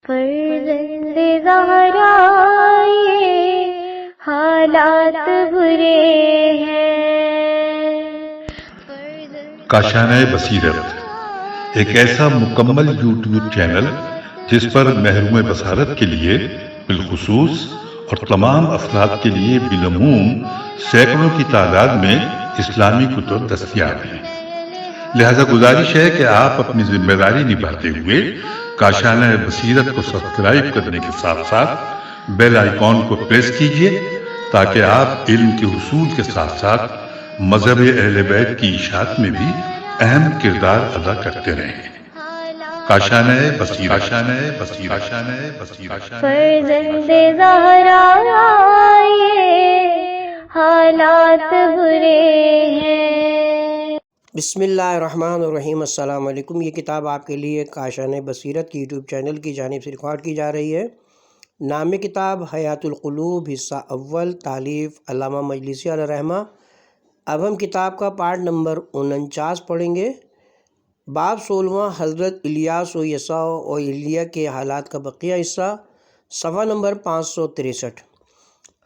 فرزند زہرا یہ حالات برے ہیں۔ کاشانہ بصیرت ایک ایسا مکمل یوٹیوب چینل جس پر محروم بصارت کے لیے بالخصوص اور تمام افراد کے لیے بالعموم سینکڑوں کی تعداد میں اسلامی کتب دستیاب ہیں۔ لہذا گزارش ہے کہ آپ اپنی ذمہ داری نبھاتے ہوئے کاشانہ بصیرت کو سبسکرائب کرنے کے ساتھ ساتھ بیل آئیکن کو پریس کیجئے تاکہ آپ علم کے حصول کے ساتھ ساتھ مذہب اہل بیت کی اشاعت میں بھی اہم کردار ادا کرتے رہیں۔ کاشانہ بصیرت۔ فرزند زہرا یہ حالات برے ہیں۔ بسم اللہ الرحمن الرحیم۔ السلام علیکم۔ یہ کتاب آپ کے لیے کاشانہ بصیرت کی یوٹیوب چینل کی جانب سے ریکارڈ کی جا رہی ہے۔ نام کتاب حیات القلوب، حصہ اول، تالیف علامہ مجلسی علیہ رحمہ۔ اب ہم کتاب کا پارٹ نمبر 49 پڑھیں گے۔ باب 16، حضرت الیاس و یسوع و ایلیہ کے حالات کا بقیہ حصہ، صفحہ نمبر 563۔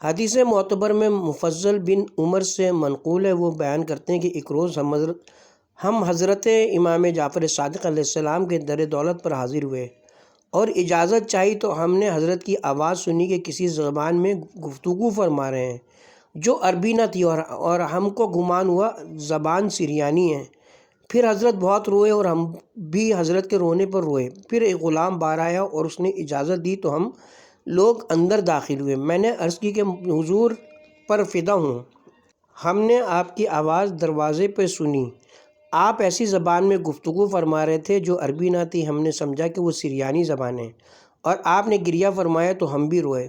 حدیث معتبر میں مفضل بن عمر سے منقول ہے، وہ بیان کرتے ہیں کہ ایک روز ہم حضرت امام جعفر صادق علیہ السلام کے در دولت پر حاضر ہوئے اور اجازت چاہی تو ہم نے حضرت کی آواز سنی کہ کسی زبان میں گفتگو فرما رہے ہیں جو عربی نہ تھی، اور ہم کو گمان ہوا زبان سریانی ہے۔ پھر حضرت بہت روئے اور ہم بھی حضرت کے رونے پر روئے۔ پھر ایک غلام باہر آیا اور اس نے اجازت دی تو ہم لوگ اندر داخل ہوئے۔ میں نے عرض کی کہ حضور پر فدا ہوں، ہم نے آپ کی آواز دروازے پہ سنی، آپ ایسی زبان میں گفتگو فرما رہے تھے جو عربی نہ تھی۔ ہم نے سمجھا کہ وہ سریانی زبان ہے اور آپ نے گریہ فرمایا تو ہم بھی روئے۔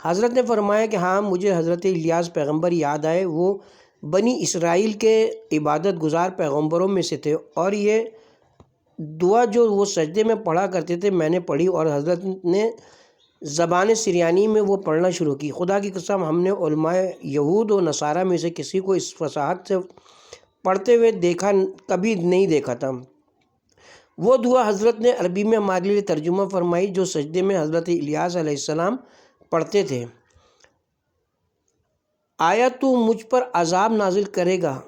حضرت نے فرمایا کہ ہاں، مجھے حضرت الیاس پیغمبر یاد آئے، وہ بنی اسرائیل کے عبادت گزار پیغمبروں میں سے تھے، اور یہ دعا جو وہ سجدے میں پڑھا کرتے تھے میں نے پڑھی، اور حضرت نے زبان سریانی میں وہ پڑھنا شروع کی۔ خدا کی قسم، ہم نے علماء یہود و نصارہ میں سے کسی کو اس فصاحت سے پڑھتے ہوئے کبھی نہیں دیکھا تھا۔ وہ دعا حضرت نے عربی میں ہمارے لیے ترجمہ فرمائی جو سجدے میں حضرت الیاس علیہ السلام پڑھتے تھے۔ آیا تو مجھ پر عذاب نازل کرے گا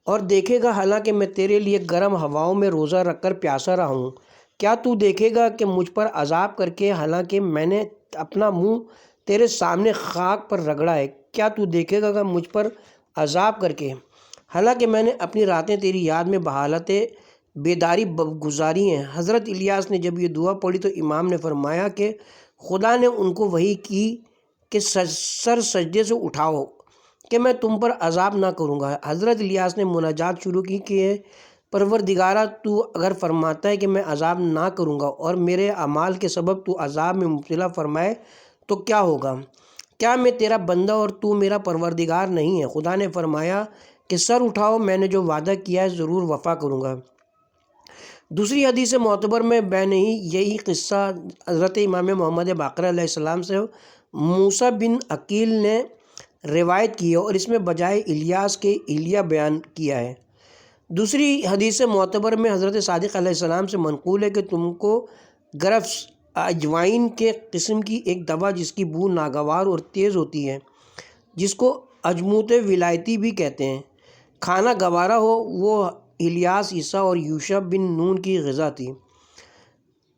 اور دیکھے گا حالانکہ میں تیرے لیے گرم ہواؤں میں روزہ رکھ کر پیاسا رہا ہوں؟ کیا تو دیکھے گا کہ مجھ پر عذاب کر کے حالانکہ میں نے اپنا منہ تیرے سامنے خاک پر رگڑا ہے؟ کیا تو دیکھے گا کہ مجھ پر عذاب کر کے حالانکہ میں نے اپنی راتیں تیری یاد میں بحالت بیداری گزاری ہیں؟ حضرت الیاس نے جب یہ دعا پڑھی تو امام نے فرمایا کہ خدا نے ان کو وحی کی کہ سر سجدے سے اٹھاؤ کہ میں تم پر عذاب نہ کروں گا۔ حضرت الیاس نے مناجات شروع کی کہ پروردگارا، تو اگر فرماتا ہے کہ میں عذاب نہ کروں گا اور میرے اعمال کے سبب تو عذاب میں مبتلا فرمائے تو کیا ہوگا؟ کیا میں تیرا بندہ اور تو میرا پروردگار نہیں ہے؟ خدا نے فرمایا کہ سر اٹھاؤ، میں نے جو وعدہ کیا ہے ضرور وفا کروں گا۔ دوسری حدیث معتبر میں بین ہی یہی قصہ حضرت امام محمد باقر علیہ السلام سے موسیٰ بن عقیل نے روایت کی ہے، اور اس میں بجائے الیاس کے ایلیہ بیان کیا ہے۔ دوسری حدیث معتبر میں حضرت صادق علیہ السلام سے منقول ہے کہ تم کو گرفس اجوائن کے قسم کی ایک دوا جس کی بو ناگوار اور تیز ہوتی ہے، جس کو اجموت ولایتی بھی کہتے ہیں، کھانا گوارا ہو، وہ الیاس، عیسیٰ اور یوشع بن نون کی غذا تھی۔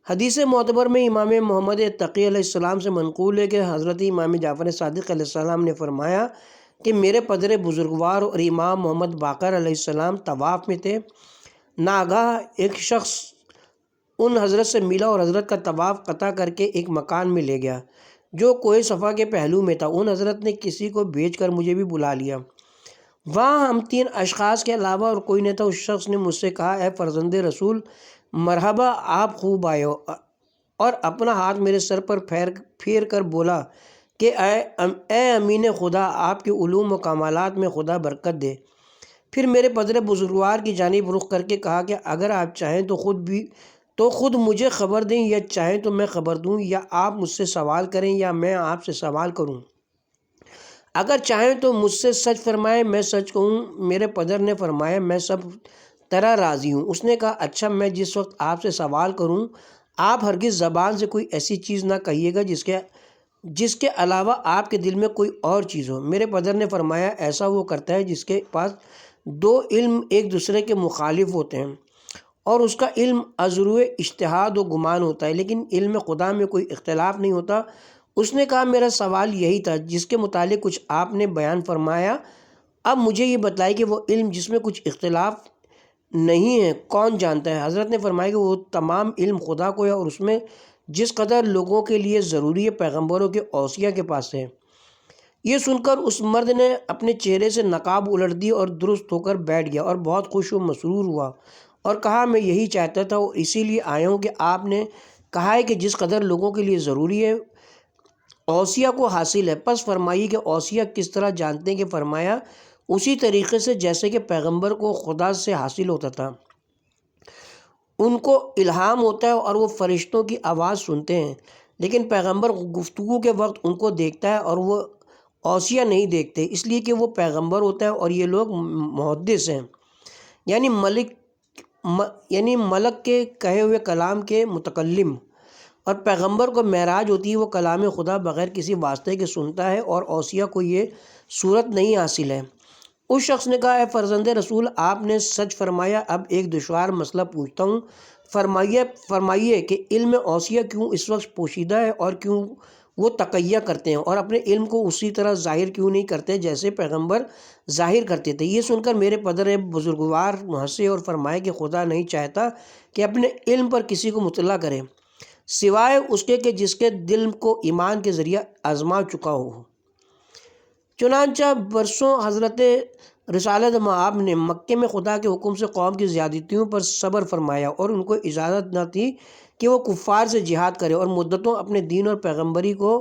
حدیث معتبر میں امام محمد تقی علیہ السلام سے منقول ہے کہ حضرت امام جعفر صادق علیہ السلام نے فرمایا کہ میرے پدر بزرگوار اور امام محمد باقر علیہ السلام طواف میں تھے۔ ناگاہ ایک شخص ان حضرت سے ملا اور حضرت کا طواف قطع کر کے ایک مکان میں لے گیا جو کوہ صفا کے پہلو میں تھا۔ ان حضرت نے کسی کو بھیج کر مجھے بھی بلا لیا۔ وہاں ہم 3 اشخاص کے علاوہ اور کوئی نہیں تھا۔ اس شخص نے مجھ سے کہا، اے فرزند رسول، مرحبا، آپ خوب آئے ہو، اور اپنا ہاتھ میرے سر پر پھیر کر بولا کہ اے امین خدا، آپ کے علوم و کمالات میں خدا برکت دے۔ پھر میرے پدر بزرگوار کی جانب رخ کر کے کہا کہ اگر آپ چاہیں تو خود مجھے خبر دیں، یا چاہیں تو میں خبر دوں، یا آپ مجھ سے سوال کریں یا میں آپ سے سوال کروں۔ اگر چاہیں تو مجھ سے سچ فرمائیں، میں سچ کہوں۔ میرے پدر نے فرمایا، میں سب طرح راضی ہوں۔ اس نے کہا، اچھا، میں جس وقت آپ سے سوال کروں آپ ہرگز زبان سے کوئی ایسی چیز نہ کہیے گا جس کے علاوہ آپ کے دل میں کوئی اور چیز ہو۔ میرے پدر نے فرمایا ایسا وہ کرتا ہے جس کے پاس دو علم ایک دوسرے کے مخالف ہوتے ہیں اور اس کا علم ازرو اجتہاد و گمان ہوتا ہے، لیکن علم خدا میں کوئی اختلاف نہیں ہوتا۔ اس نے کہا میرا سوال یہی تھا جس کے متعلق کچھ آپ نے بیان فرمایا، اب مجھے یہ بتائیے کہ وہ علم جس میں کچھ اختلاف نہیں ہے کون جانتا ہے؟ حضرت نے فرمایا کہ وہ تمام علم خدا کو ہے اور اس میں جس قدر لوگوں کے لیے ضروری ہے پیغمبروں کے اوصیہ کے پاس ہے۔ یہ سن کر اس مرد نے اپنے چہرے سے نقاب الٹ دی اور درست ہو کر بیٹھ گیا اور بہت خوش و مسرور ہوا اور کہا میں یہی چاہتا تھا اور اسی لیے آیا ہوں کہ آپ نے کہا ہے کہ جس قدر لوگوں کے لیے ضروری ہے اوصیہ کو حاصل ہے، پس فرمائیے کہ اوصیہ کس طرح جانتے ہیں؟ کہ فرمایا اسی طریقے سے جیسے کہ پیغمبر کو خدا سے حاصل ہوتا تھا، ان کو الہام ہوتا ہے اور وہ فرشتوں کی آواز سنتے ہیں، لیکن پیغمبر گفتگو کے وقت ان کو دیکھتا ہے اور وہ اوصیہ نہیں دیکھتے، اس لیے کہ وہ پیغمبر ہوتا ہے اور یہ لوگ محدث ہیں، یعنی ملک کے کہے ہوئے کلام کے متکلم، اور پیغمبر کو معراج ہوتی ہے، وہ کلام خدا بغیر کسی واسطے کے سنتا ہے اور اوصیہ کو یہ صورت نہیں حاصل ہے۔ اس شخص نے کہا اے فرزند رسول آپ نے سچ فرمایا، اب ایک دشوار مسئلہ پوچھتا ہوں، فرمائیے کہ علم اوصیہ کیوں اس وقت پوشیدہ ہے اور کیوں وہ تقیہ کرتے ہیں اور اپنے علم کو اسی طرح ظاہر کیوں نہیں کرتے جیسے پیغمبر ظاہر کرتے تھے؟ یہ سن کر میرے پدر بزرگوار ہنسے اور فرمائے کہ خدا نہیں چاہتا کہ اپنے علم پر کسی کو مطلع کرے سوائے اس کے کہ جس کے دل کو ایمان کے ذریعہ آزما چکا ہو۔ چنانچہ برسوں حضرت رسالت مآب نے مکے میں خدا کے حکم سے قوم کی زیادتیوں پر صبر فرمایا اور ان کو اجازت نہ تھی کہ وہ کفار سے جہاد کرے اور مدتوں اپنے دین اور پیغمبری کو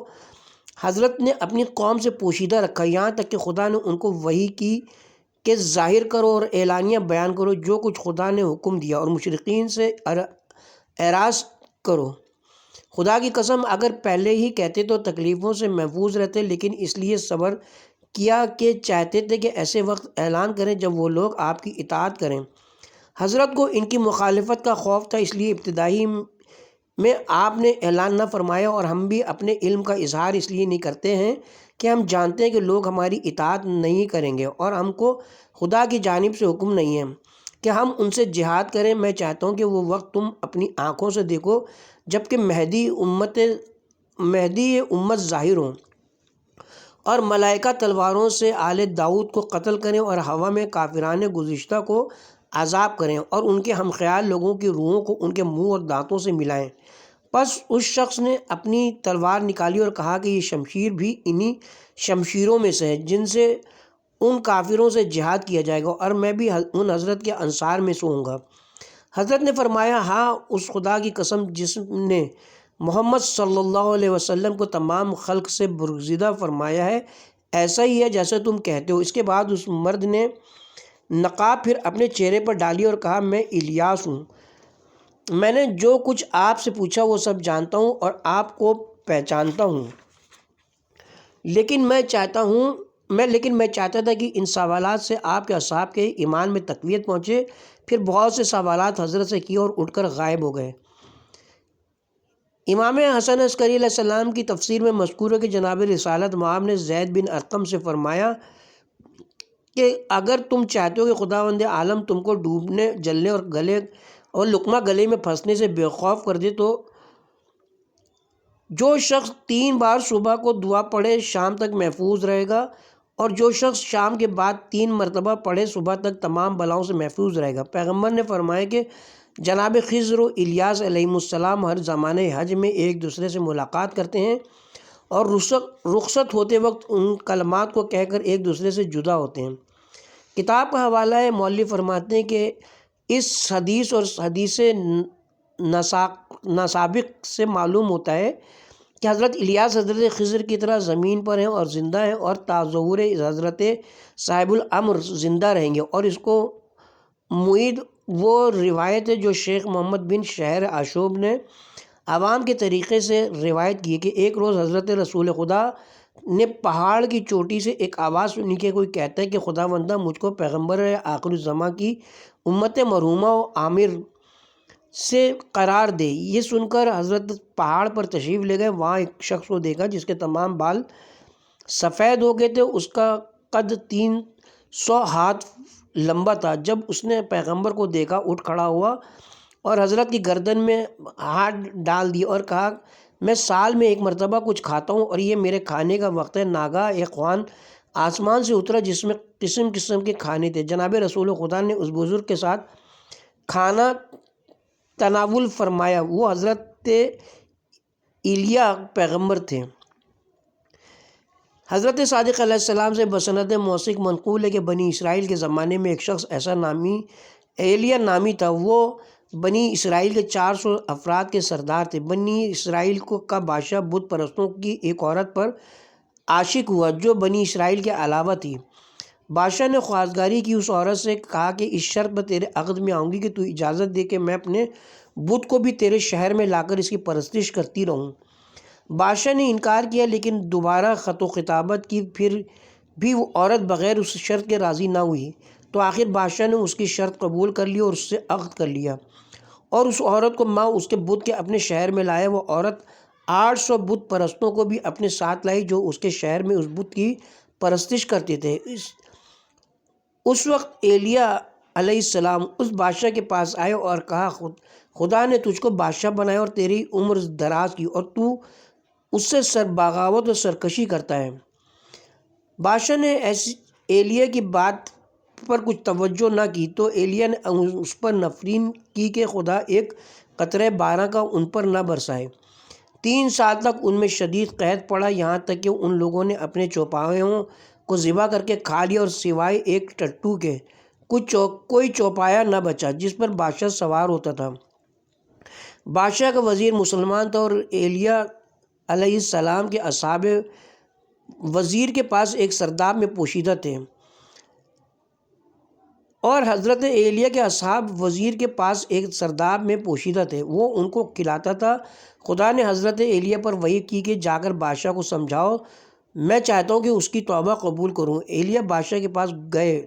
حضرت نے اپنی قوم سے پوشیدہ رکھا، یہاں تک کہ خدا نے ان کو وحی کی کہ ظاہر کرو اور اعلانیہ بیان کرو جو کچھ خدا نے حکم دیا اور مشرقین سے اعراض کرو۔ خدا کی قسم اگر پہلے ہی کہتے تو تکلیفوں سے محفوظ رہتے، لیکن اس لیے صبر کیا کہ چاہتے تھے کہ ایسے وقت اعلان کریں جب وہ لوگ آپ کی اطاعت کریں۔ حضرت کو ان کی مخالفت کا خوف تھا، اس لیے ابتدائی میں آپ نے اعلان نہ فرمایا، اور ہم بھی اپنے علم کا اظہار اس لیے نہیں کرتے ہیں کہ ہم جانتے ہیں کہ لوگ ہماری اطاعت نہیں کریں گے اور ہم کو خدا کی جانب سے حکم نہیں ہے کہ ہم ان سے جہاد کریں۔ میں چاہتا ہوں کہ وہ وقت تم اپنی آنکھوں سے دیکھو جب کہ مہدی امت ظاہر ہوں اور ملائکہ تلواروں سے آل داؤد کو قتل کریں اور ہوا میں کافران گزشتہ کو عذاب کریں اور ان کے ہم خیال لوگوں کی روحوں کو ان کے منہ اور دانتوں سے ملائیں۔ پس اس شخص نے اپنی تلوار نکالی اور کہا کہ یہ شمشیر بھی انہی شمشیروں میں سے ہے جن سے ان کافروں سے جہاد کیا جائے گا، اور میں بھی ان حضرت کے انصار میں سے ہوں گا۔ حضرت نے فرمایا ہاں اس خدا کی قسم جس نے محمد صلی اللہ علیہ وسلم کو تمام خلق سے برگزیدہ فرمایا ہے ایسا ہی ہے جیسا تم کہتے ہو۔ اس کے بعد اس مرد نے نقاب پھر اپنے چہرے پر ڈالی اور کہا میں الیاس ہوں، میں نے جو کچھ آپ سے پوچھا وہ سب جانتا ہوں اور آپ کو پہچانتا ہوں، لیکن میں چاہتا تھا کہ ان سوالات سے آپ کے اصحاب کے ایمان میں تقویت پہنچے۔ پھر بہت سے سوالات حضرت سے کیے اور اٹھ کر غائب ہو گئے۔ امام حسن عسکری علیہ السلام کی تفسیر میں مذکور ہے کہ جناب رسالت مآب نے زید بن ارقم سے فرمایا کہ اگر تم چاہتے ہو کہ خداوند عالم تم کو ڈوبنے جلنے اور لقمہ گلے میں پھنسنے سے بے خوف کر دے تو جو شخص 3 بار صبح کو دعا پڑھے شام تک محفوظ رہے گا، اور جو شخص شام کے بعد 3 مرتبہ پڑھے صبح تک تمام بلاؤں سے محفوظ رہے گا۔ پیغمبر نے فرمایا کہ جناب خضر و الیاس علیہ السلام ہر زمانے حج میں ایک دوسرے سے ملاقات کرتے ہیں اور رخصت ہوتے وقت ان کلمات کو کہہ کر ایک دوسرے سے جدا ہوتے ہیں۔ کتاب کا حوالہ ہے، مؤلف فرماتے ہیں کہ اس حدیث اور حدیث ناسابق سے معلوم ہوتا ہے کہ حضرت الیاس حضرت خضر کی طرح زمین پر ہیں اور زندہ ہیں اور تا ظہور حضرت صاحب الامر زندہ رہیں گے، اور اس کو معید وہ روایت ہے جو شیخ محمد بن شہر آشوب نے عوام کے طریقے سے روایت کی ہے کہ ایک روز حضرت رسول خدا نے پہاڑ کی چوٹی سے ایک آواز سنی کہ کوئی کہتا ہے کہ خداوندہ مجھ کو پیغمبر آخر الزماں کی امت مرحومہ و سے قرار دے۔ یہ سن کر حضرت پہاڑ پر تشریف لے گئے۔ وہاں ایک شخص کو دیکھا جس کے تمام بال سفید ہو گئے تھے، اس کا قد 300 ہاتھ لمبا تھا۔ جب اس نے پیغمبر کو دیکھا، اٹھ کھڑا ہوا اور حضرت کی گردن میں ہاتھ ڈال دی اور کہا، میں سال میں ایک مرتبہ کچھ کھاتا ہوں اور یہ میرے کھانے کا وقت ہے۔ ناگہاں ایک خوان آسمان سے اترا جس میں قسم قسم کے کھانے تھے۔ جناب رسول خدا نے اس بزرگ کے ساتھ کھانا تناول فرمایا۔ وہ حضرت ایلیا پیغمبر تھے۔ حضرت صادق علیہ السلام سے بسند موثق منقول ہے کہ بنی اسرائیل کے زمانے میں ایک شخص ایسا ایلیا نامی تھا۔ وہ بنی اسرائیل کے 400 افراد کے سردار تھے۔ بنی اسرائیل کا بادشاہ بت پرستوں کی ایک عورت پر عاشق ہوا جو بنی اسرائیل کے علاوہ تھی۔ بادشاہ نے خواستگاری کی، اس عورت سے کہا کہ اس شرط پر تیرے عقد میں آؤں گی کہ تو اجازت دے کہ میں اپنے بت کو بھی تیرے شہر میں لا کر اس کی پرستش کرتی رہوں۔ بادشاہ نے انکار کیا، لیکن دوبارہ خط و خطابت کی، پھر بھی وہ عورت بغیر اس شرط کے راضی نہ ہوئی۔ تو آخر بادشاہ نے اس کی شرط قبول کر لی اور اس سے عقد کر لیا اور اس عورت کو اس کے بت کے اپنے شہر میں لایا۔ وہ عورت 800 بت پرستوں کو بھی اپنے ساتھ لائی جو اس کے شہر میں اس بت کی پرستش کرتے تھے۔ اس وقت ایلیا علیہ السلام اس بادشاہ کے پاس آئے اور کہا، خدا نے تجھ کو بادشاہ بنایا اور تیری عمر دراز کی اور تو اس سے بغاوت اور سرکشی کرتا ہے۔ بادشاہ نے ایلیا کی بات پر کچھ توجہ نہ کی تو ایلیا نے اس پر نفرین کی کہ خدا ایک قطرہ بارہ کا ان پر نہ برسائے۔ 3 سال تک ان میں شدید قحط پڑا، یہاں تک کہ ان لوگوں نے اپنے چوپایوں کو ذبح کر کے کھا لیا اور سوائے ایک ٹٹو کے کوئی چوپایا نہ بچا جس پر بادشاہ سوار ہوتا تھا۔ بادشاہ کا وزیر مسلمان تھا اور ایلیا علیہ السلام کے اصحاب وزیر کے پاس ایک سرداب میں پوشیدہ تھے اور حضرت ایلیا کے اصحاب وزیر کے پاس ایک سرداب میں پوشیدہ تھے۔ وہ ان کو کھلاتا تھا۔ خدا نے حضرت ایلیا پر وحی کی کہ جا کر بادشاہ کو سمجھاؤ، میں چاہتا ہوں کہ اس کی توبہ قبول کروں۔ ایلیا بادشاہ کے پاس گئے۔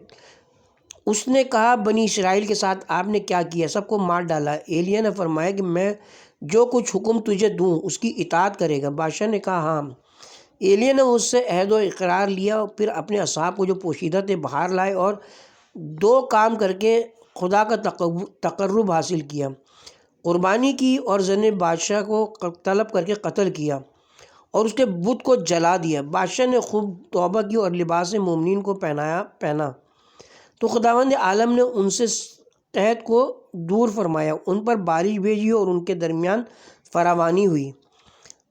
اس نے کہا، بنی اسرائیل کے ساتھ آپ نے کیا کیا؟ سب کو مار ڈالا۔ ایلیا نے فرمایا کہ میں جو کچھ حکم تجھے دوں اس کی اطاعت کرے گا۔ بادشاہ نے کہا، ہاں۔ ایلیا نے اس سے عہد و اقرار لیا، پھر اپنے اصحاب کو جو پوشیدہ تھے باہر لائے اور 2 کام کر کے خدا کا تقرب حاصل کیا، قربانی کی اور زن بادشاہ کو طلب کر کے قتل کیا اور اس کے بت کو جلا دیا۔ بادشاہ نے خوب توبہ کی اور لباس مومنین کو پہنا تو خداوند عالم نے ان سے قحط کو دور فرمایا، ان پر بارش بھیجی اور ان کے درمیان فراوانی ہوئی۔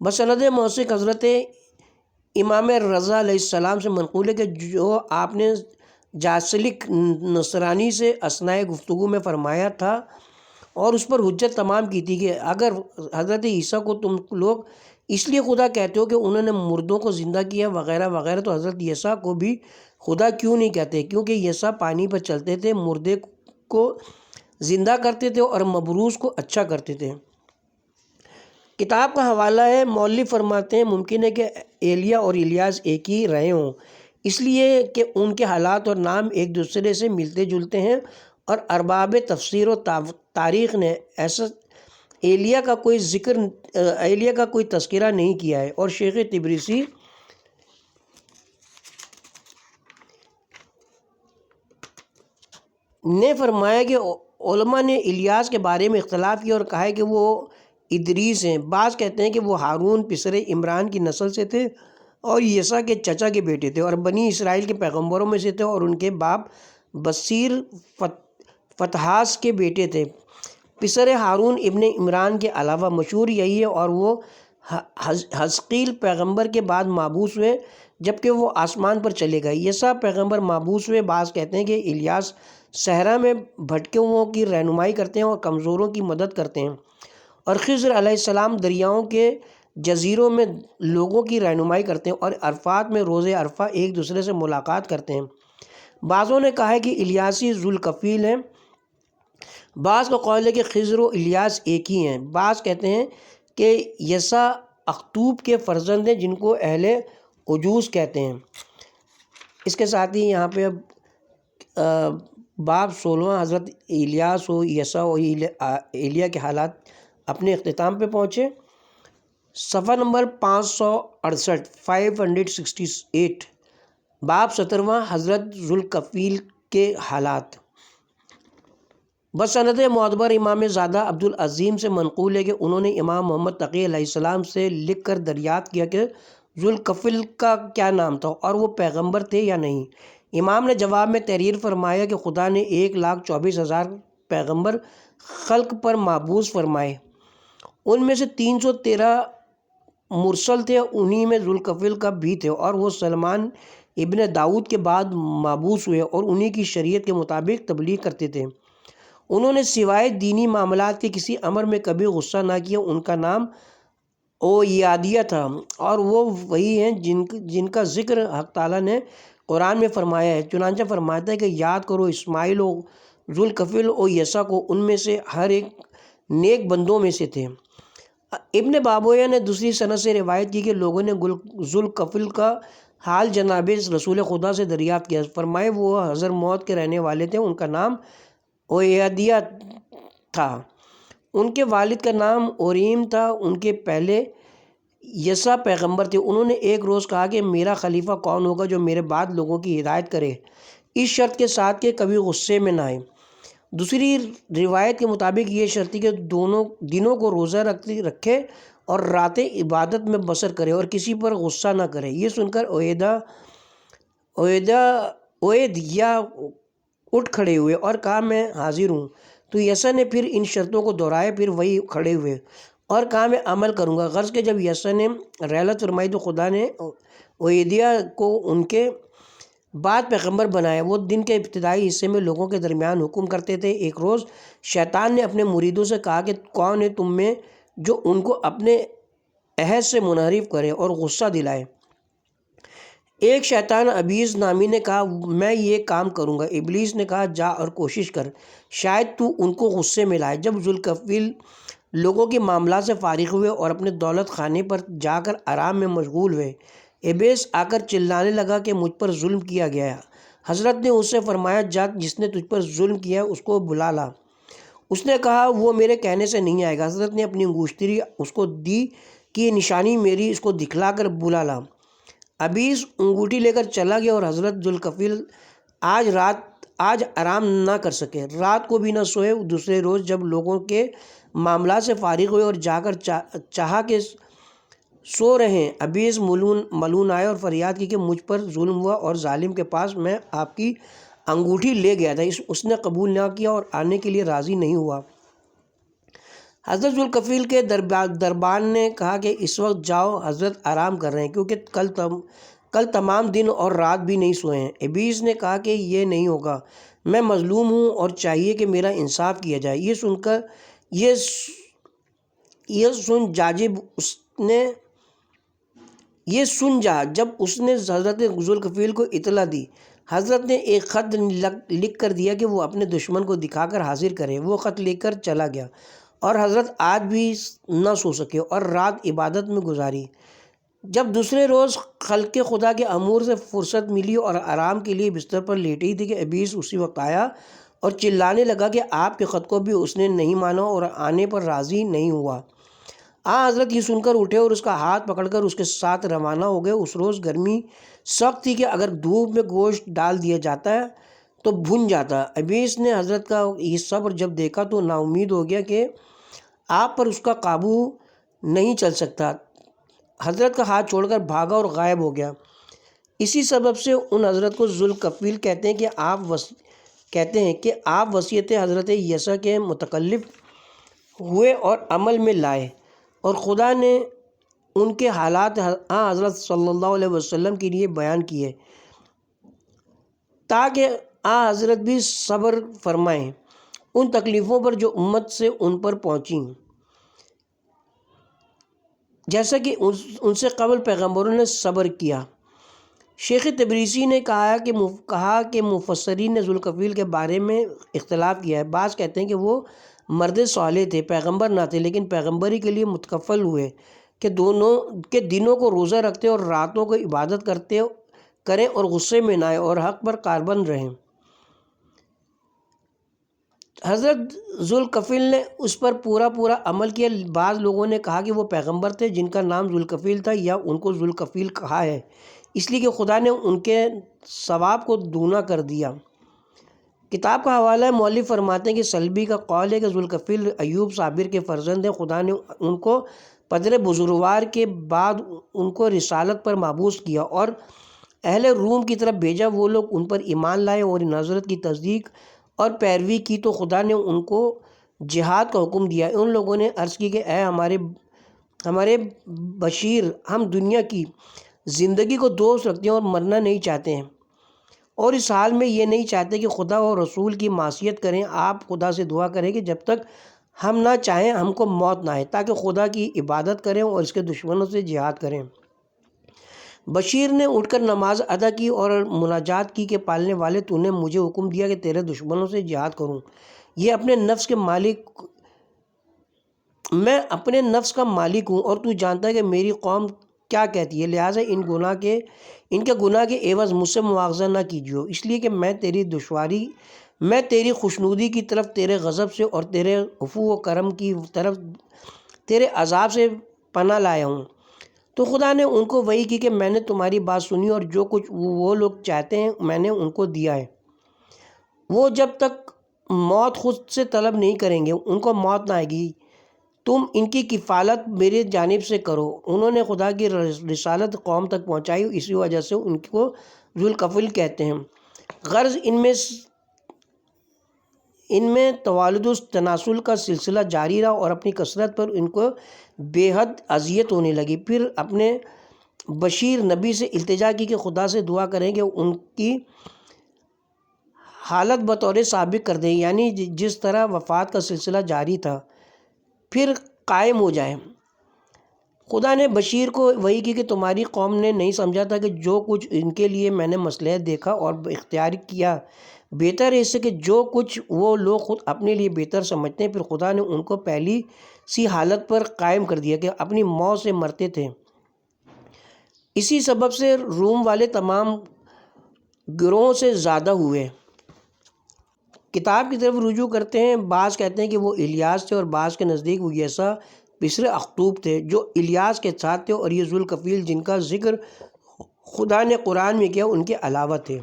بسند موثق حضرت امام رضا علیہ السلام سے منقول ہے کہ جو آپ نے جاسلک نصرانی سے اثناء گفتگو میں فرمایا تھا اور اس پر حجت تمام کی تھی کہ اگر حضرت عیسیٰ کو تم لوگ اس لیے خدا کہتے ہو کہ انہوں نے مردوں کو زندہ کیا وغیرہ وغیرہ، تو حضرت عیسیٰ کو بھی خدا کیوں نہیں کہتے؟ کیونکہ عیسیٰ پانی پر چلتے تھے، مردے کو زندہ کرتے تھے اور مبروس کو اچھا کرتے تھے۔ کتاب کا حوالہ ہے، مولف فرماتے ہیں ممکن ہے کہ ایلیا اور الیاس ایک ہی رہے ہوں، اس لیے کہ ان کے حالات اور نام ایک دوسرے سے ملتے جلتے ہیں، اور ارباب تفسیر و تاریخ نے ایسا ایلیا کا کوئی تذکرہ نہیں کیا ہے۔ اور شیخ تبریسی نے فرمایا کہ علماء نے الیاس کے بارے میں اختلاف کیا اور کہا ہے کہ وہ ادریس ہیں۔ بعض کہتے ہیں کہ وہ ہارون پسر عمران کی نسل سے تھے اور عیسیٰ کے چچا کے بیٹے تھے اور بنی اسرائیل کے پیغمبروں میں سے تھے، اور ان کے باپ بصیر فتحاس کے بیٹے تھے۔ پسر ہارون ابن عمران کے علاوہ مشہور یہی ہے، اور وہ حزقیل پیغمبر کے بعد مابعوث ہوئے جبکہ وہ آسمان پر چلے گئے۔ عیسیٰ پیغمبر مابعوث ہوئے۔ بعض کہتے ہیں کہ الیاس صحرا میں بھٹکے ہوئوں کی رہنمائی کرتے ہیں اور کمزوروں کی مدد کرتے ہیں، اور خضر علیہ السلام دریاؤں کے جزیروں میں لوگوں کی رہنمائی کرتے ہیں، اور عرفات میں روز عرفہ ایک دوسرے سے ملاقات کرتے ہیں۔ بعضوں نے کہا ہے کہ الیاسی ذوالکفیل ہیں، بعض کا قول ہے کہ خضر و الیاس ایک ہی ہیں۔ بعض کہتے ہیں کہ یسع اختوب کے فرزند ہیں جن کو اہل عجوز کہتے ہیں۔ اس کے ساتھ ہی یہاں پہ اب باب 16 حضرت الیاس و یسع و ایلیا کے حالات اپنے اختتام پہ پہنچے۔ صفحہ نمبر 568 568 باب 17 حضرت ذوالکفیل کے حالات۔ بسند معتبر امام زادہ عبدالعظیم سے منقول ہے کہ انہوں نے امام محمد تقی علیہ السلام سے لکھ کر دریافت کیا کہ ذوالکفیل کا کیا نام تھا اور وہ پیغمبر تھے یا نہیں۔ امام نے جواب میں تحریر فرمایا کہ خدا نے 1,24,000 پیغمبر خلق پر مبعوث فرمائے، ان میں سے 313 مرسل تھے، انہی میں ذوالکفیل کا بھی تھے، اور وہ سلیمان ابن داؤد کے بعد مبعوث ہوئے اور انہی کی شریعت کے مطابق تبلیغ کرتے تھے۔ انہوں نے سوائے دینی معاملات کے کسی امر میں کبھی غصہ نہ کیا۔ ان کا نام اویادیہ تھا، اور وہ وہی ہیں جن کا ذکر حق تعالیٰ نے قرآن میں فرمایا ہے۔ چنانچہ فرماتا ہے کہ یاد کرو اسماعیل و ذوالکفیل و یسع کو، ان میں سے ہر ایک نیک بندوں میں سے تھے۔ ابن بابویہ نے دوسری سند سے روایت کی کہ لوگوں نے ذوالکفیل کا حال جناب رسول خدا سے دریافت کیا، فرمائے وہ حضر موت کے رہنے والے تھے، ان کا نام اویادیہ تھا، ان کے والد کا نام اوریم تھا، ان کے پہلے یسع پیغمبر تھے۔ انہوں نے ایک روز کہا کہ میرا خلیفہ کون ہوگا جو میرے بعد لوگوں کی ہدایت کرے، اس شرط کے ساتھ کہ کبھی غصے میں نہ آئے۔ دوسری روایت کے مطابق یہ شرط تھی کہ دونوں دنوں کو روزہ رکھے اور راتیں عبادت میں بسر کرے اور کسی پر غصہ نہ کرے۔ یہ سن کر اویدیہ اٹھ کھڑے ہوئے اور کہا میں حاضر ہوں۔ تو یسع نے پھر ان شرطوں کو دہرائے، پھر وہی کھڑے ہوئے اور کہا میں عمل کروں گا۔ غرض کہ جب یسع نے رحلت فرمائی تو خدا نے اویدیہ کو ان کے بعد پیغمبر بنایا۔ وہ دن کے ابتدائی حصے میں لوگوں کے درمیان حکم کرتے تھے۔ ایک روز شیطان نے اپنے مریدوں سے کہا کہ کون ہے تم میں جو ان کو اپنے عہد سے منحرف کرے اور غصہ دلائے۔ ایک شیطان ابلیس نامی نے کہا میں یہ کام کروں گا۔ ابلیس نے کہا جا اور کوشش کر، شاید تو ان کو غصے میں لائے۔ جب ذوالکفیل لوگوں کے معاملات سے فارغ ہوئے اور اپنے دولت خانے پر جا کر آرام میں مشغول ہوئے، ابلیس آ کر چلانے لگا کہ مجھ پر ظلم کیا گیا ہے۔ حضرت نے اس سے فرمایا جا جس نے تجھ پر ظلم کیا ہے اس کو بلا لا۔ اس نے کہا وہ میرے کہنے سے نہیں آئے گا۔ حضرت نے اپنی انگشتری اس کو دی کہ یہ نشانی میری، اس کو دکھلا کر بلا لا۔ ابلیس انگوٹھی لے کر چلا گیا اور حضرت ذوالکفیل آج آرام نہ کر سکے، رات کو بھی نہ سوئے۔ دوسرے روز جب لوگوں کے معاملات سے فارغ ہوئے اور جا کر چاہا کہ سو رہے ہیں، ابلیس ملعون آئے اور فریاد کی کہ مجھ پر ظلم ہوا اور ظالم کے پاس میں آپ کی انگوٹھی لے گیا تھا، اس نے قبول نہ کیا اور آنے کے لیے راضی نہیں ہوا۔ حضرت ذوالکفیل کے دربان نے کہا کہ اس وقت جاؤ، حضرت آرام کر رہے ہیں کیونکہ کل تمام دن اور رات بھی نہیں سوئے ہیں۔ ابلیس نے کہا کہ یہ نہیں ہوگا، میں مظلوم ہوں اور چاہیے کہ میرا انصاف کیا جائے۔ یہ سن جا جب اس نے حضرت ذوالکفیل کو اطلاع دی، حضرت نے ایک خط لکھ کر دیا کہ وہ اپنے دشمن کو دکھا کر حاضر کرے۔ وہ خط لے کر چلا گیا اور حضرت آج بھی نہ سو سکے اور رات عبادت میں گزاری۔ جب دوسرے روز خلق خدا کے امور سے فرصت ملی اور آرام کے لیے بستر پر لیٹی ہی تھی کہ ابلیس اسی وقت آیا اور چلانے لگا کہ آپ کے خط کو بھی اس نے نہیں مانا اور آنے پر راضی نہیں ہوا۔ حضرت یہ سن کر اٹھے اور اس کا ہاتھ پکڑ کر اس کے ساتھ روانہ ہو گئے۔ اس روز گرمی سخت تھی کہ اگر دھوپ میں گوشت ڈال دیا جاتا ہے تو بھن جاتا۔ ابلیس نے حضرت کا یہ صبر جب دیکھا تو نا امید ہو گیا کہ آپ پر اس کا قابو نہیں چل سکتا۔ حضرت کا ہاتھ چھوڑ کر بھاگا اور غائب ہو گیا۔ اسی سبب سے ان حضرت کو ذوالکفیل کہتے ہیں کہ آپ وصیت حضرت یسع کے متکلف ہوئے اور عمل میں لائے، اور خدا نے ان کے حالات حضرت صلی اللہ علیہ وسلم کے لیے بیان کیے تاکہ حضرت بھی صبر فرمائیں ان تکلیفوں پر جو امت سے ان پر پہنچیں، جیسا کہ ان سے قبل پیغمبروں نے صبر کیا۔ شیخ تبریزی نے کہا کہ مفسرین نے ذوالکفیل کے بارے میں اختلاف کیا ہے۔ بعض کہتے ہیں کہ وہ مرد صالح تھے، پیغمبر نہ تھے، لیکن پیغمبری کے لیے متکفل ہوئے کہ دنوں کو روزہ رکھتے اور راتوں کو عبادت کریں اور غصے میں نہ آئے اور حق پر کاربند رہیں۔ حضرت ذوالکفیل نے اس پر پورا عمل کیا۔ بعض لوگوں نے کہا کہ وہ پیغمبر تھے جن کا نام ذوالکفیل تھا، یا ان کو ذوالکفیل کہا ہے اس لیے کہ خدا نے ان کے ثواب کو دونا کر دیا۔ کتاب کا حوالہ ہے، مولف فرماتے ہیں کہ سلبی کا قول ہے کہ ذوالکفیل ایوب صابر کے فرزند ہیں۔ خدا نے ان کو پدر بزرگوار کے بعد ان کو رسالت پر مبعوث کیا اور اہل روم کی طرف بھیجا۔ وہ لوگ ان پر ایمان لائے اور ان حضرت کی تصدیق اور پیروی کی تو خدا نے ان کو جہاد کا حکم دیا۔ ان لوگوں نے عرض کی کہ اے ہمارے بشیر، ہم دنیا کی زندگی کو دوست رکھتے ہیں اور مرنا نہیں چاہتے ہیں، اور اس حال میں یہ نہیں چاہتے کہ خدا اور رسول کی معصیت کریں۔ آپ خدا سے دعا کریں کہ جب تک ہم نہ چاہیں ہم کو موت نہ آئے، تاکہ خدا کی عبادت کریں اور اس کے دشمنوں سے جہاد کریں۔ بشیر نے اٹھ کر نماز ادا کی اور مناجات کی کہ پالنے والے، تو نے مجھے حکم دیا کہ تیرے دشمنوں سے جہاد کروں۔ یہ اپنے نفس کے مالک، میں اپنے نفس کا مالک ہوں اور تو جانتا ہے کہ میری قوم کیا کہتی ہے، لہٰذا ان کے گناہ کے عوض مجھ سے مواخذہ نہ کیجیے، اس لیے کہ میں تیری خوشنودی کی طرف، تیرے غضب سے اور تیرے عفو و کرم کی طرف تیرے عذاب سے پناہ لایا ہوں۔ تو خدا نے ان کو وحی کی کہ میں نے تمہاری بات سنی اور جو کچھ وہ لوگ چاہتے ہیں میں نے ان کو دیا ہے۔ وہ جب تک موت خود سے طلب نہیں کریں گے ان کو موت نہ آئے گی، تم ان کی کفالت میری جانب سے کرو۔ انہوں نے خدا کی رسالت قوم تک پہنچائی، اسی وجہ سے ان کو ذوالکفیل کہتے ہیں۔ غرض ان میں توالد و تناسل کا سلسلہ جاری رہا اور اپنی کثرت پر ان کو بے حد اذیت ہونے لگی۔ پھر اپنے بشیر نبی سے التجا کی کہ خدا سے دعا کریں کہ ان کی حالت بطور سابق کر دیں، یعنی جس طرح وفات کا سلسلہ جاری تھا پھر قائم ہو جائے۔ خدا نے بشیر کو وحی کی کہ تمہاری قوم نے نہیں سمجھا تھا کہ جو کچھ ان کے لیے میں نے مصلحت دیکھا اور اختیار کیا بہتر ہے اس سے کہ جو کچھ وہ لوگ خود اپنے لیے بہتر سمجھتے ہیں۔ پھر خدا نے ان کو پہلی سی حالت پر قائم کر دیا کہ اپنی موت سے مرتے تھے۔ اسی سبب سے روم والے تمام گروہوں سے زیادہ ہوئے۔ کتاب کی طرف رجوع کرتے ہیں، بعض کہتے ہیں کہ وہ الیاس تھے اور بعض کے نزدیک وہ یسع بسر اخطوب تھے جو الیاس کے ساتھ تھے، اور یہ ذوالکفیل جن کا ذکر خدا نے قرآن میں کیا ان کے علاوہ تھے۔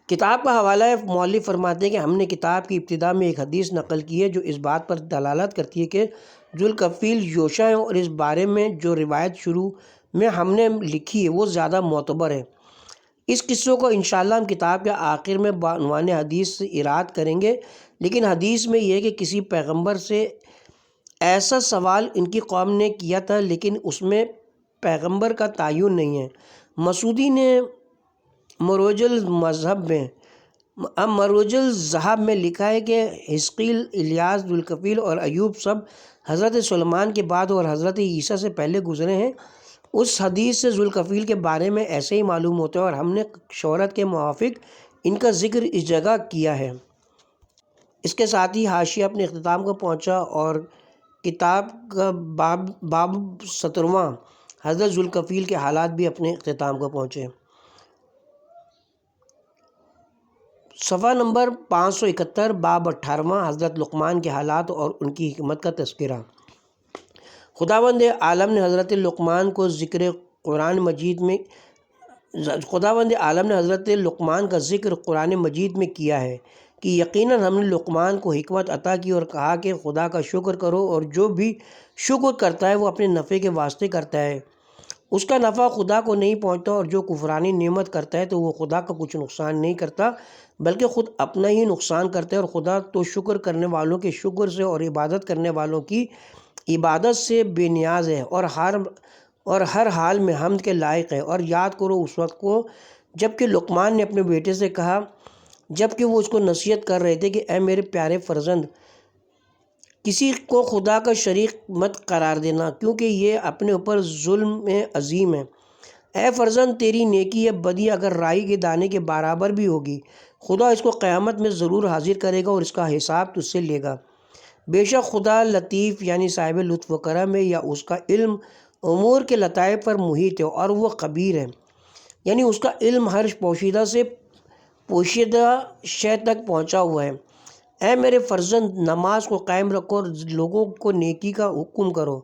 کتاب کا حوالہ ہے، مولف فرماتے ہیں کہ ہم نے کتاب کی ابتدا میں ایک حدیث نقل کی ہے جو اس بات پر دلالت کرتی ہے کہ ذوالکفیل یوشع ہیں، اور اس بارے میں جو روایت شروع میں ہم نے لکھی ہے وہ زیادہ معتبر ہے۔ اس قصوں کو انشاءاللہ ہم کتاب کے آخر میں بعنوان حدیث سے اراد کریں گے، لیکن حدیث میں یہ ہے کہ کسی پیغمبر سے ایسا سوال ان کی قوم نے کیا تھا، لیکن اس میں پیغمبر کا تعین نہیں ہے۔ مسعودی نے مروج الذہب میں لکھا ہے کہ حزقیل، الیاس، ذوالکفیل اور ایوب سب حضرت سلیمان کے بعد اور حضرت عیسیٰ سے پہلے گزرے ہیں۔ اس حدیث سے ذوالکفیل کے بارے میں ایسے ہی معلوم ہوتا ہے اور ہم نے شہرت کے موافق ان کا ذکر اس جگہ کیا ہے۔ اس کے ساتھ ہی حاشیہ اپنے اختتام کو پہنچا اور کتاب کا باب 17واں حضرت ذوالکفیل کے حالات بھی اپنے اختتام کو پہنچے۔ صفحہ نمبر 571، باب 18واں حضرت لقمان کے حالات اور ان کی حکمت کا تذکرہ۔ خداوند عالم نے حضرت لقمان کا ذکر قرآن مجید میں کیا ہے کہ یقیناً ہم نے لقمان کو حکمت عطا کی اور کہا کہ خدا کا شکر کرو، اور جو بھی شکر کرتا ہے وہ اپنے نفع کے واسطے کرتا ہے، اس کا نفع خدا کو نہیں پہنچتا، اور جو کفرانی نعمت کرتا ہے تو وہ خدا کا کچھ نقصان نہیں کرتا بلکہ خود اپنا ہی نقصان کرتا ہے، اور خدا تو شکر کرنے والوں کے شکر سے اور عبادت کرنے والوں کی عبادت سے بے نیاز ہے، اور ہر حال میں حمد کے لائق ہے۔ اور یاد کرو اس وقت کو جب کہ لقمان نے اپنے بیٹے سے کہا جب کہ وہ اس کو نصیحت کر رہے تھے کہ اے میرے پیارے فرزند، کسی کو خدا کا شریک مت قرار دینا، کیونکہ یہ اپنے اوپر ظلم عظیم ہے۔ اے فرزند، تیری نیکی یا بدی اگر رائی کے دانے کے برابر بھی ہوگی، خدا اس کو قیامت میں ضرور حاضر کرے گا اور اس کا حساب تجھ سے لے گا۔ بے شک خدا لطیف یعنی صاحب لطف و کرم ہے، یا اس کا علم امور کے لطائف پر محیط ہے، اور وہ خبیر ہے، یعنی اس کا علم ہر پوشیدہ سے پوشیدہ شے تک پہنچا ہوا ہے۔ اے میرے فرزند نماز کو قائم رکھو اور لوگوں کو نیکی کا حکم کرو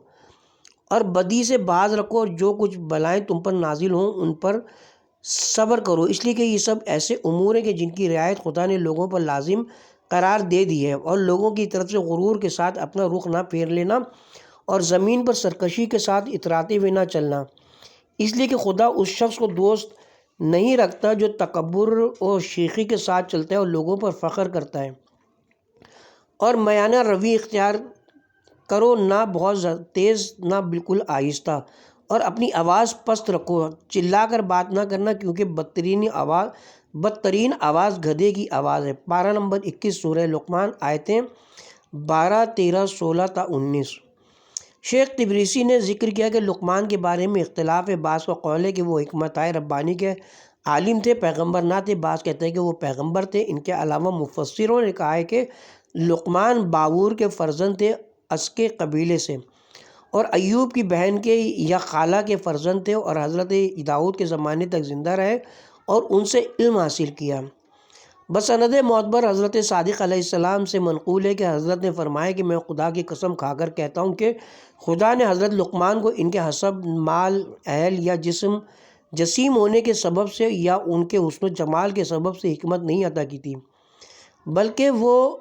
اور بدی سے باز رکھو اور جو کچھ بلائیں تم پر نازل ہوں ان پر صبر کرو، اس لیے کہ یہ سب ایسے امور ہیں کہ جن کی رعایت خدا نے لوگوں پر لازم قرار دے دی ہے، اور لوگوں کی طرف سے غرور کے ساتھ اپنا رخ نہ پھیر لینا اور زمین پر سرکشی کے ساتھ اتراتے ہوئے نہ چلنا، اس لیے کہ خدا اس شخص کو دوست نہیں رکھتا جو تکبر اور شیخی کے ساتھ چلتا ہے اور لوگوں پر فخر کرتا ہے۔ اور میانہ روی اختیار کرو، نہ بہت تیز نہ بالکل آہستہ، اور اپنی آواز پست رکھو، چلا کر بات نہ کرنا کیونکہ بدترین آواز گدھے کی آواز ہے۔ پارہ نمبر 21 سورہ لقمان، آیتیں 12، 13، 16 تا 19۔ شیخ تبریسی نے ذکر کیا کہ لقمان کے بارے میں اختلاف ہے، بعض کا قول ہے کہ وہ حکمت ربانی کے عالم تھے، پیغمبر نہ تھے، بعض کہتے ہیں کہ وہ پیغمبر تھے۔ ان کے علاوہ مفسروں نے کہا ہے کہ لقمان باور کے فرزند تھے، اس کے قبیلے سے، اور ایوب کی بہن کے یا خالہ کے فرزند تھے، اور حضرت داؤد کے زمانے تک زندہ رہے اور ان سے علم حاصل کیا۔ بسند معتبر حضرت صادق علیہ السلام سے منقول ہے کہ حضرت نے فرمایا کہ میں خدا کی قسم کھا کر کہتا ہوں کہ خدا نے حضرت لقمان کو ان کے حسب، مال، اہل یا جسیم ہونے کے سبب سے یا ان کے حسن و جمال کے سبب سے حکمت نہیں عطا کی تھی، بلکہ وہ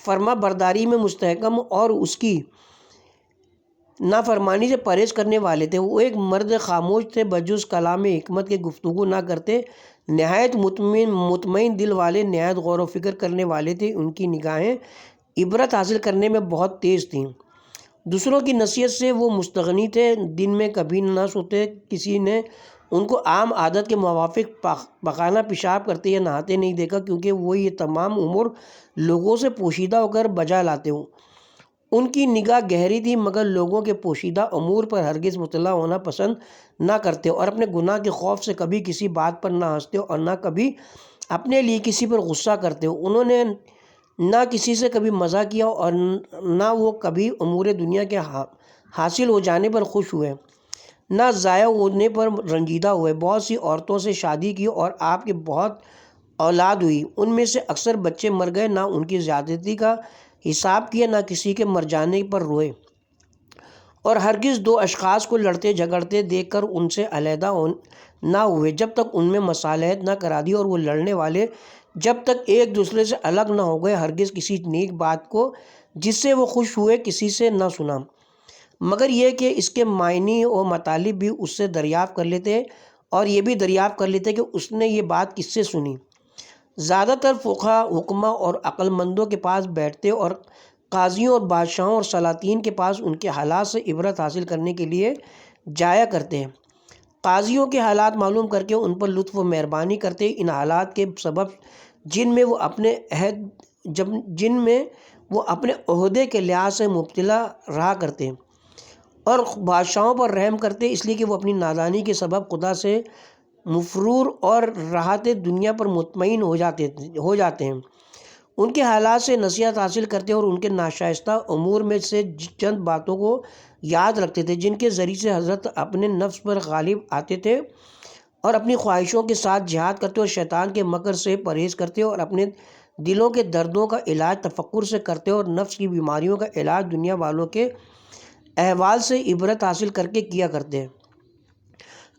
فرما برداری میں مستحکم اور اس کی نافرمانی سے پرہیز کرنے والے تھے۔ وہ ایک مرد خاموش تھے، بجز کلام حکمت کے گفتگو نہ کرتے، نہایت مطمئن دل والے، نہایت غور و فکر کرنے والے تھے۔ ان کی نگاہیں عبرت حاصل کرنے میں بہت تیز تھیں، دوسروں کی نصیحت سے وہ مستغنی تھے، دن میں کبھی نہ سوتے، کسی نے ان کو عام عادت کے موافق پخانہ پیشاب کرتے یا نہاتے نہیں دیکھا، کیونکہ وہ یہ تمام امور لوگوں سے پوشیدہ ہو کر بجا لاتے ہوں۔ ان کی نگاہ گہری تھی، مگر لوگوں کے پوشیدہ امور پر ہرگز مطلع ہونا پسند نہ کرتے، اور اپنے گناہ کے خوف سے کبھی کسی بات پر نہ ہنستے اور نہ کبھی اپنے لیے کسی پر غصہ کرتے۔ انہوں نے نہ کسی سے کبھی مزاح کیا اور نہ وہ کبھی امور دنیا کے حاصل ہو جانے پر خوش ہوئے، نہ ضائع ہونے پر رنجیدہ ہوئے۔ بہت سی عورتوں سے شادی کی اور آپ کی بہت اولاد ہوئی، ان میں سے اکثر بچے مر گئے، نہ ان کی زیادتی کا حساب کیا، نہ کسی کے مر جانے پر روئے، اور ہرگز دو اشخاص کو لڑتے جھگڑتے دیکھ کر ان سے علیحدہ نہ ہوئے جب تک ان میں مصالحت نہ کرا دی، اور وہ لڑنے والے جب تک ایک دوسرے سے الگ نہ ہو گئے۔ ہرگز کسی نیک بات کو جس سے وہ خوش ہوئے کسی سے نہ سنا، مگر یہ کہ اس کے معنی و مطالب بھی اس سے دریافت کر لیتے، اور یہ بھی دریافت کر لیتے کہ اس نے یہ بات کس سے سنی۔ زیادہ تر فقہا، حکماء اور عقل مندوں کے پاس بیٹھتے اور قاضیوں اور بادشاہوں اور سلاطین کے پاس ان کے حالات سے عبرت حاصل کرنے کے لیے جایا کرتے ہیں۔ قاضیوں کے حالات معلوم کر کے ان پر لطف و مہربانی کرتے، ان حالات کے سبب جن میں وہ اپنے عہدے کے لحاظ سے مبتلا رہا کرتے، اور بادشاہوں پر رحم کرتے، اس لیے کہ وہ اپنی نادانی کے سبب خدا سے مفرور اور راحت دنیا پر مطمئن ہو جاتے ہیں۔ ان کے حالات سے نصیحت حاصل کرتے اور ان کے ناشائستہ امور میں سے چند باتوں کو یاد رکھتے تھے جن کے ذریعے سے حضرت اپنے نفس پر غالب آتے تھے اور اپنی خواہشوں کے ساتھ جہاد کرتے اور شیطان کے مکر سے پرہیز کرتے اور اپنے دلوں کے دردوں کا علاج تفکر سے کرتے اور نفس کی بیماریوں کا علاج دنیا والوں کے احوال سے عبرت حاصل کر کے کیا کرتے۔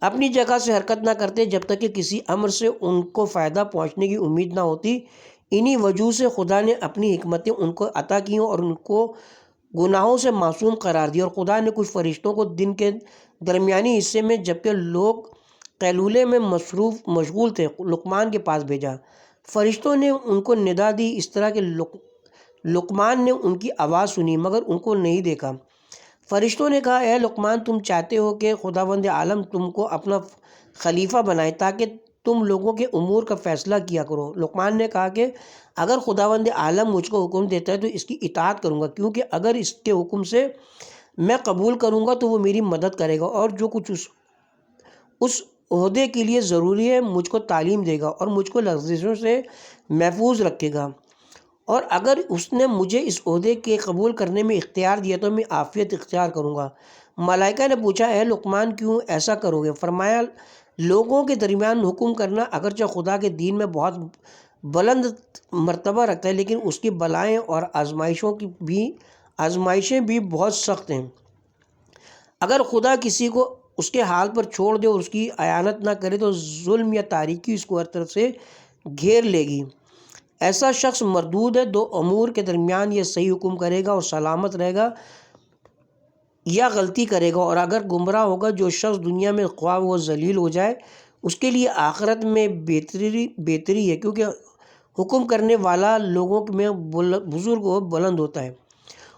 اپنی جگہ سے حرکت نہ کرتے جب تک کہ کسی امر سے ان کو فائدہ پہنچنے کی امید نہ ہوتی۔ انہی وجوہ سے خدا نے اپنی حکمتیں ان کو عطا کیں اور ان کو گناہوں سے معصوم قرار دیا، اور خدا نے کچھ فرشتوں کو دن کے درمیانی حصے میں جبکہ لوگ قیلولے میں مشغول تھے لقمان کے پاس بھیجا۔ فرشتوں نے ان کو ندا دی اس طرح کہ لقمان نے ان کی آواز سنی مگر ان کو نہیں دیکھا۔ فرشتوں نے کہا، اے لقمان، تم چاہتے ہو کہ خداوند عالم تم کو اپنا خلیفہ بنائے تاکہ تم لوگوں کے امور کا فیصلہ کیا کرو۔ لقمان نے کہا کہ اگر خداوند عالم مجھ کو حکم دیتا ہے تو اس کی اطاعت کروں گا، کیونکہ اگر اس کے حکم سے میں قبول کروں گا تو وہ میری مدد کرے گا اور جو کچھ اس عہدے کے لیے ضروری ہے مجھ کو تعلیم دے گا اور مجھ کو لغزشوں سے محفوظ رکھے گا، اور اگر اس نے مجھے اس عہدے کے قبول کرنے میں اختیار دیا تو میں عافیت اختیار کروں گا۔ ملائکہ نے پوچھا، اے لقمان کیوں ایسا کرو گے؟ فرمایا، لوگوں کے درمیان حکم کرنا اگرچہ خدا کے دین میں بہت بلند مرتبہ رکھتا ہے، لیکن اس کی بلائیں اور آزمائشیں بھی بہت سخت ہیں۔ اگر خدا کسی کو اس کے حال پر چھوڑ دے اور اس کی اعانت نہ کرے تو ظلم یا تاریکی اس کو ہر طرف سے گھیر لے گی۔ ایسا شخص مردود ہے، دو امور کے درمیان یہ صحیح حکم کرے گا اور سلامت رہے گا یا غلطی کرے گا، اور اگر گمراہ ہوگا۔ جو شخص دنیا میں خواہ وہ ذلیل ہو جائے اس کے لیے آخرت میں بہتری ہے، کیونکہ حکم کرنے والا لوگوں میں بزرگ و بلند ہوتا ہے۔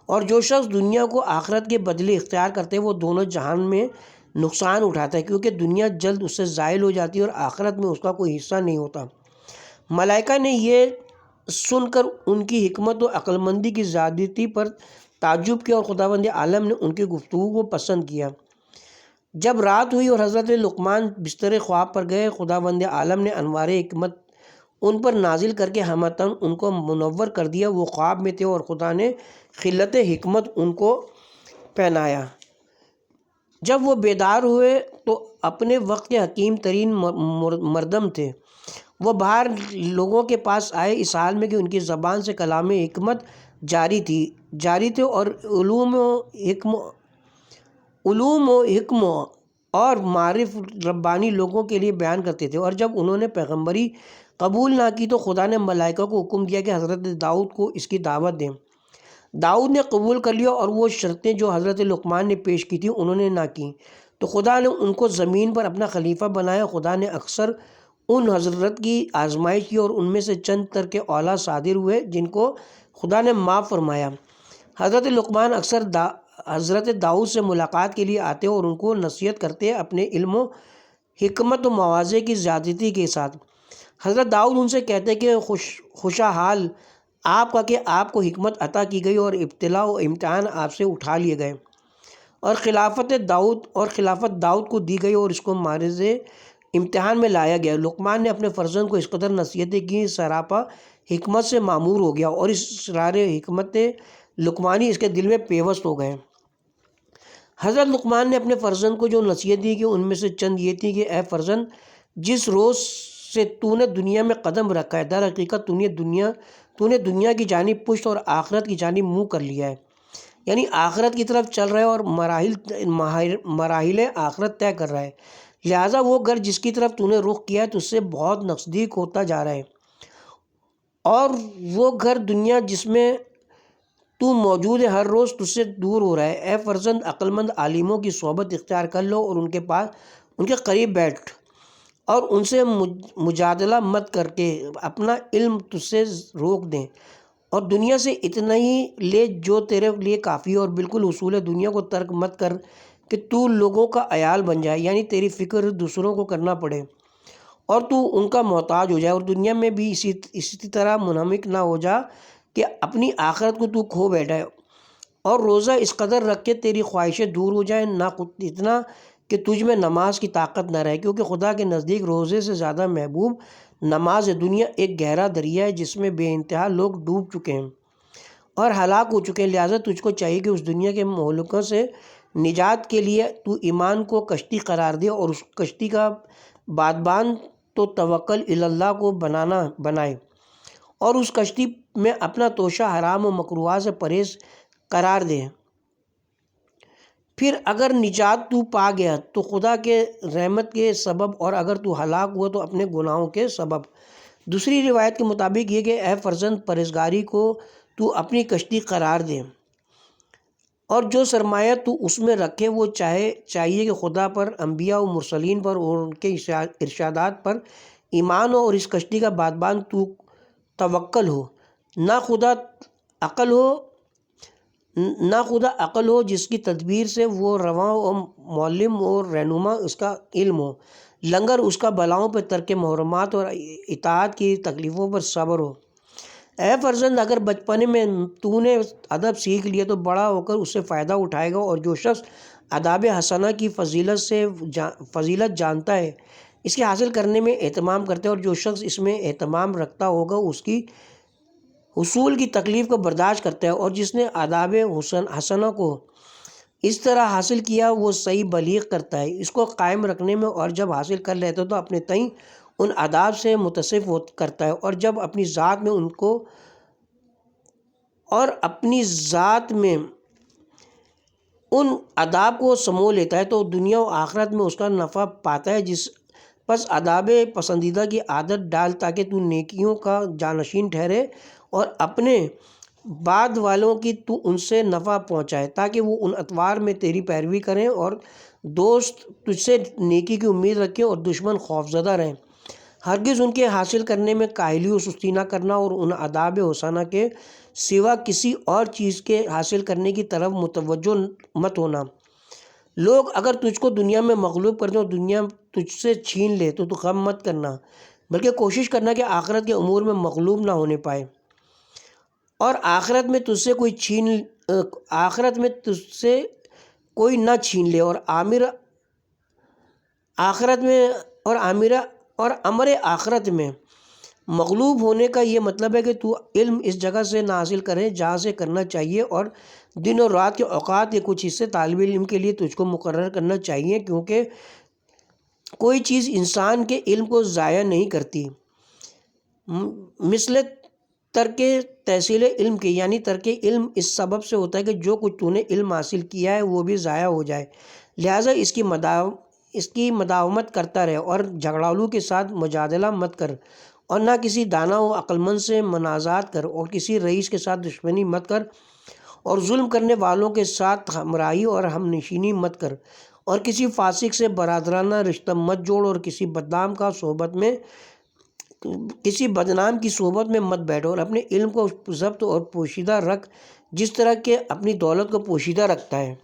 اور جو شخص دنیا کو آخرت کے بدلے اختیار کرتے ہے وہ دونوں جہان میں نقصان اٹھاتا ہے، کیونکہ دنیا جلد اس سے زائل ہو جاتی ہے اور آخرت میں اس کا کوئی حصہ نہیں ہوتا۔ ملائکہ نے یہ سن کر ان کی حکمت و عقلمندی کی زیادتی پر تعجب کیا اور خداوند عالم نے ان کی گفتگو کو پسند کیا۔ جب رات ہوئی اور حضرت لقمان بستر خواب پر گئے، خداوند عالم نے انوار حکمت ان پر نازل کر کے ہمتاً ان کو منور کر دیا۔ وہ خواب میں تھے اور خدا نے خلت حکمت ان کو پہنایا۔ جب وہ بیدار ہوئے تو اپنے وقت کے حکیم ترین مردم تھے۔ وہ باہر لوگوں کے پاس آئے اس حال میں کہ ان کی زبان سے کلام حکمت جاری تھے اور علوم و حکم اور معرف ربانی لوگوں کے لیے بیان کرتے تھے۔ اور جب انہوں نے پیغمبری قبول نہ کی تو خدا نے ملائکہ کو حکم دیا کہ حضرت داؤد کو اس کی دعوت دیں۔ داؤد نے قبول کر لیا اور وہ شرطیں جو حضرت لقمان نے پیش کی تھیں انہوں نے نہ کی، تو خدا نے ان کو زمین پر اپنا خلیفہ بنایا۔ خدا نے اکثر ان حضرت کی آزمائش کی اور ان میں سے چند تر کے اولاد صادر ہوئے جن کو خدا نے معاف فرمایا۔ حضرت لقمان اکثر حضرت داؤد سے ملاقات کے لیے آتے اور ان کو نصیحت کرتے اپنے علم و حکمت و مواضع کی زیادتی کے ساتھ۔ حضرت داؤد ان سے کہتے کہ خوشا حال آپ کا کہ آپ کو حکمت عطا کی گئی اور ابتلا و امتحان آپ سے اٹھا لیے گئے، اور خلافت داؤد کو دی گئی اور اس کو معرض امتحان میں لایا گیا۔ لقمان نے اپنے فرزند کو اس قدر نصیحتیں کی، سراپا حکمت سے معمور ہو گیا اور اس اسرار حکمت لقمانی اس کے دل میں پیوست ہو گئے۔ حضرت لقمان نے اپنے فرزند کو جو نصیحت دی کہ ان میں سے چند یہ تھی کہ اے فرزند، جس روز سے تو نے دنیا میں قدم رکھا ہے در حقیقت تو نے دنیا کی جانب پشت اور آخرت کی جانب منہ کر لیا ہے، یعنی آخرت کی طرف چل رہا ہے اور مراحل آخرت طے کر رہا ہے۔ لہٰذا وہ گھر جس کی طرف تو نے رخ کیا ہے تو اس سے بہت نزدیک ہوتا جا رہا ہے، اور وہ گھر دنیا جس میں تو موجود ہے ہر روز تجھ سے دور ہو رہا ہے۔ اے فرزند، عقلمند عالموں کی صحبت اختیار کر لو اور ان کے قریب بیٹھ اور ان سے مجادلہ مت کر کے اپنا علم تجھ سے روک دیں، اور دنیا سے اتنا ہی لے جو تیرے لیے کافی ہے، اور بالکل اصول دنیا کو ترک مت کر کہ تو لوگوں کا عیال بن جائے، یعنی تیری فکر دوسروں کو کرنا پڑے اور تو ان کا محتاج ہو جائے، اور دنیا میں بھی اسی طرح منہمک نہ ہو جا کہ اپنی آخرت کو تو کھو بیٹھا ہے، اور روزہ اس قدر رکھ کے تیری خواہشیں دور ہو جائیں، نہ اتنا کہ تجھ میں نماز کی طاقت نہ رہے، کیونکہ خدا کے نزدیک روزے سے زیادہ محبوب نماز ہے۔ دنیا ایک گہرا دریا ہے جس میں بے انتہا لوگ ڈوب چکے ہیں اور ہلاک ہو چکے ہیں، لہٰذا تجھ کو چاہیے کہ اس دنیا کے مہلکوں سے نجات کے لیے تو ایمان کو کشتی قرار دے اور اس کشتی کا بادبان تو توکل اللہ کو بنائے اور اس کشتی میں اپنا توشہ حرام و مکروہات سے پرہیز قرار دے۔ پھر اگر نجات تو پا گیا تو خدا کے رحمت کے سبب، اور اگر تو ہلاک ہوا تو اپنے گناہوں کے سبب۔ دوسری روایت کے مطابق یہ کہ اے فرزند، پرہیزگاری کو تو اپنی کشتی قرار دے اور جو سرمایہ تو اس میں رکھے وہ چاہیے کہ خدا پر، انبیاء و مرسلین پر اور ان کے ارشادات پر ایمان ہو، اور اس کشتی کا بادبان تو توکل ہو۔ نہ خدا عقل ہو جس کی تدبیر سے وہ رواں و معلم اور رہنما اس کا علم ہو، لنگر اس کا بلاؤں پہ ترک محرمات اور اطاعت کی تکلیفوں پر صبر ہو۔ اے فرزند، اگر بچپنے میں تو نے ادب سیکھ لیا تو بڑا ہو کر اس سے فائدہ اٹھائے گا، اور جو شخص آداب حسنہ کی فضیلت جانتا ہے، اس کے حاصل کرنے میں اہتمام کرتا ہے، اور جو شخص اس میں اہتمام رکھتا ہوگا اس کی حصول کی تکلیف کو برداشت کرتا ہے، اور جس نے آداب حسنہ کو اس طرح حاصل کیا وہ صحیح بلیغ کرتا ہے، اس کو قائم رکھنے میں، اور جب حاصل کر لیتا تو اپنے تئیں ان آداب سے متصف کرتا ہے، اور جب اپنی ذات میں ان آداب کو سمو لیتا ہے تو دنیا و آخرت میں اس کا نفع پاتا ہے۔ پس آداب پسندیدہ کی عادت ڈال تاکہ تو نیکیوں کا جانشین ٹھہرے اور اپنے بعد والوں کی تو ان سے نفع پہنچائے، تاکہ وہ ان اطوار میں تیری پیروی کریں اور دوست تجھ سے نیکی کی امید رکھیں اور دشمن خوفزدہ رہیں۔ ہرگز ان کے حاصل کرنے میں کاہلی و سستی نہ کرنا اور ان آداب حسنہ کے سوا کسی اور چیز کے حاصل کرنے کی طرف متوجہ مت ہونا۔ لوگ اگر تجھ کو دنیا میں مغلوب کر دیں اور دنیا تجھ سے چھین لے تو غم مت کرنا، بلکہ کوشش کرنا کہ آخرت کے امور میں مغلوب نہ ہونے پائے، اور آخرت میں تجھ سے کوئی نہ چھین لے۔ اور امر آخرت میں مغلوب ہونے کا یہ مطلب ہے کہ تو علم اس جگہ سے نہ حاصل کرے جہاں سے کرنا چاہیے، اور دن اور رات کے اوقات کے کچھ حصے طالب علم کے لیے تجھ کو مقرر کرنا چاہیے، کیونکہ کوئی چیز انسان کے علم کو ضائع نہیں کرتی، مثل ترک تحصیل علم کے، یعنی ترک علم اس سبب سے ہوتا ہے کہ جو کچھ تو نے علم حاصل کیا ہے وہ بھی ضائع ہو جائے، لہٰذا اس کی مداومت کرتا رہے اور جھگڑالو کے ساتھ مجادلہ مت کر، اور نہ کسی دانا و عقلمند سے منازعات کر، اور کسی رئیس کے ساتھ دشمنی مت کر، اور ظلم کرنے والوں کے ساتھ ہمراہی اور ہم نشینی مت کر، اور کسی فاسق سے برادرانہ رشتہ مت جوڑ، اور کسی بدنام کی صحبت میں مت بیٹھو، اور اپنے علم کو ضبط اور پوشیدہ رکھ جس طرح کہ اپنی دولت کو پوشیدہ رکھتا ہے۔